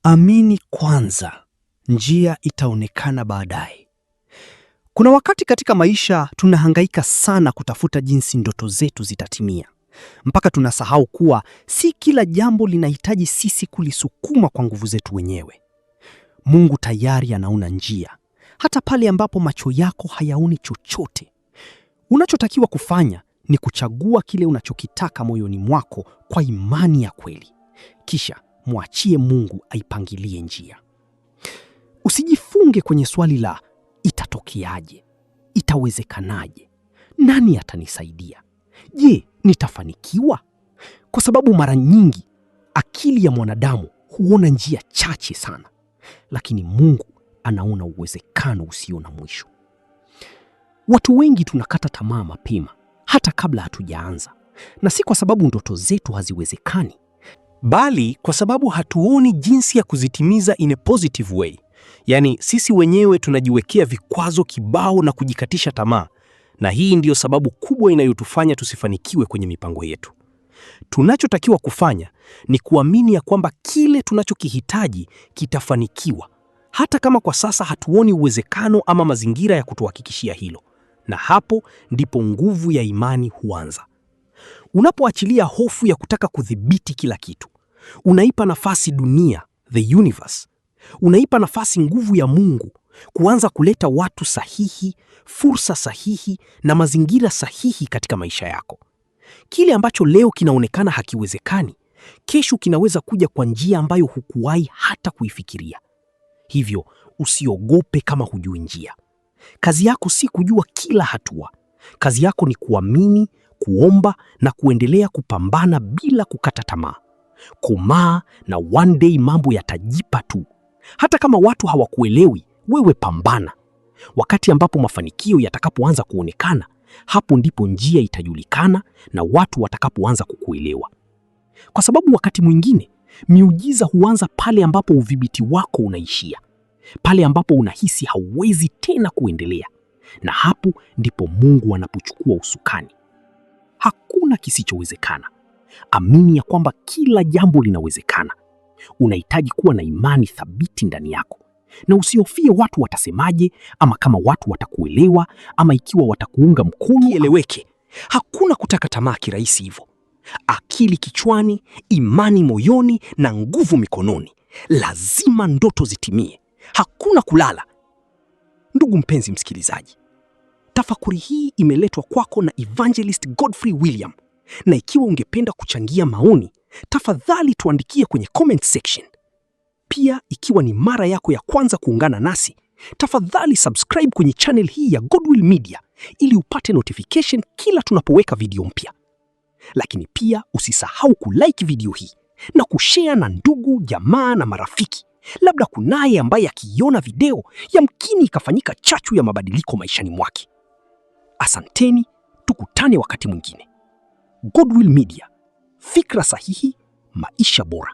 Amini kwanza, njia itaonekana baadaye. Kuna wakati katika maisha tunahangaika sana kutafuta jinsi ndoto zetu zitatimia, mpaka tunasahau kuwa si kila jambo linahitaji sisi kulisukuma kwa nguvu zetu wenyewe. Mungu tayari anaona njia, hata pale ambapo macho yako hayaoni chochote. Unachotakiwa kufanya ni kuchagua kile unachokitaka moyoni mwako kwa imani ya kweli. Kisha mwachie Mungu aipangilie njia. Usijifunge kwenye swali la itatokeaje, itawezekanaje, nani atanisaidia, je, nitafanikiwa? Kwa sababu mara nyingi akili ya mwanadamu huona njia chache sana, lakini Mungu anaona uwezekano usio na mwisho. Watu wengi tunakata tamaa mapema, hata kabla hatujaanza, na si kwa sababu ndoto zetu haziwezekani, bali kwa sababu hatuoni jinsi ya kuzitimiza in a positive way. Yaani sisi wenyewe tunajiwekea vikwazo kibao na kujikatisha tamaa, na hii ndiyo sababu kubwa inayotufanya tusifanikiwe kwenye mipango yetu. Tunachotakiwa kufanya ni kuamini ya kwamba kile tunachokihitaji kitafanikiwa, hata kama kwa sasa hatuoni uwezekano ama mazingira ya kutuhakikishia hilo. Na hapo ndipo nguvu ya imani huanza. Unapoachilia hofu ya kutaka kudhibiti kila kitu, unaipa nafasi dunia, the universe, unaipa nafasi nguvu ya Mungu kuanza kuleta watu sahihi, fursa sahihi na mazingira sahihi katika maisha yako. Kile ambacho leo kinaonekana hakiwezekani, kesho kinaweza kuja kwa njia ambayo hukuwahi hata kuifikiria. Hivyo usiogope kama hujui njia. Kazi yako si kujua kila hatua. Kazi yako ni kuamini, kuomba na kuendelea kupambana bila kukata tamaa. Komaa na one day mambo yatajipa tu. Hata kama watu hawakuelewi, wewe pambana. Wakati ambapo mafanikio yatakapoanza kuonekana, hapo ndipo njia itajulikana na watu watakapoanza kukuelewa. Kwa sababu wakati mwingine, miujiza huanza pale ambapo udhibiti wako unaishia. Pale ambapo unahisi hauwezi tena kuendelea. Na hapo ndipo Mungu anapochukua usukani. Hakuna kisichowezekana. Amini ya kwamba kila jambo linawezekana. Unahitaji kuwa na imani thabiti ndani yako. Na usihofie watu watasemaje, ama kama watu watakuelewa, ama ikiwa watakuunga mkono. Kieleweke, hakuna kutaka tamaa kirahisi hivyo. Akili kichwani, imani moyoni na nguvu mikononi. Lazima ndoto zitimie. Hakuna kulala. Ndugu mpenzi msikilizaji, tafakuri hii imeletwa kwako na Evangelist Godfrey William. Na ikiwa ungependa kuchangia maoni, tafadhali tuandikie kwenye comment section. Pia ikiwa ni mara yako ya kwanza kuungana nasi, tafadhali subscribe kwenye channel hii ya Godwill Media ili upate notification kila tunapoweka video mpya. Lakini pia usisahau kulike video hii na kushare na ndugu, jamaa na marafiki. Labda kunaye ambaye akiona video yamkini ikafanyika chachu ya mabadiliko maishani mwake. Asanteni, tukutane wakati mwingine. Godwill Media, fikra sahihi, maisha bora.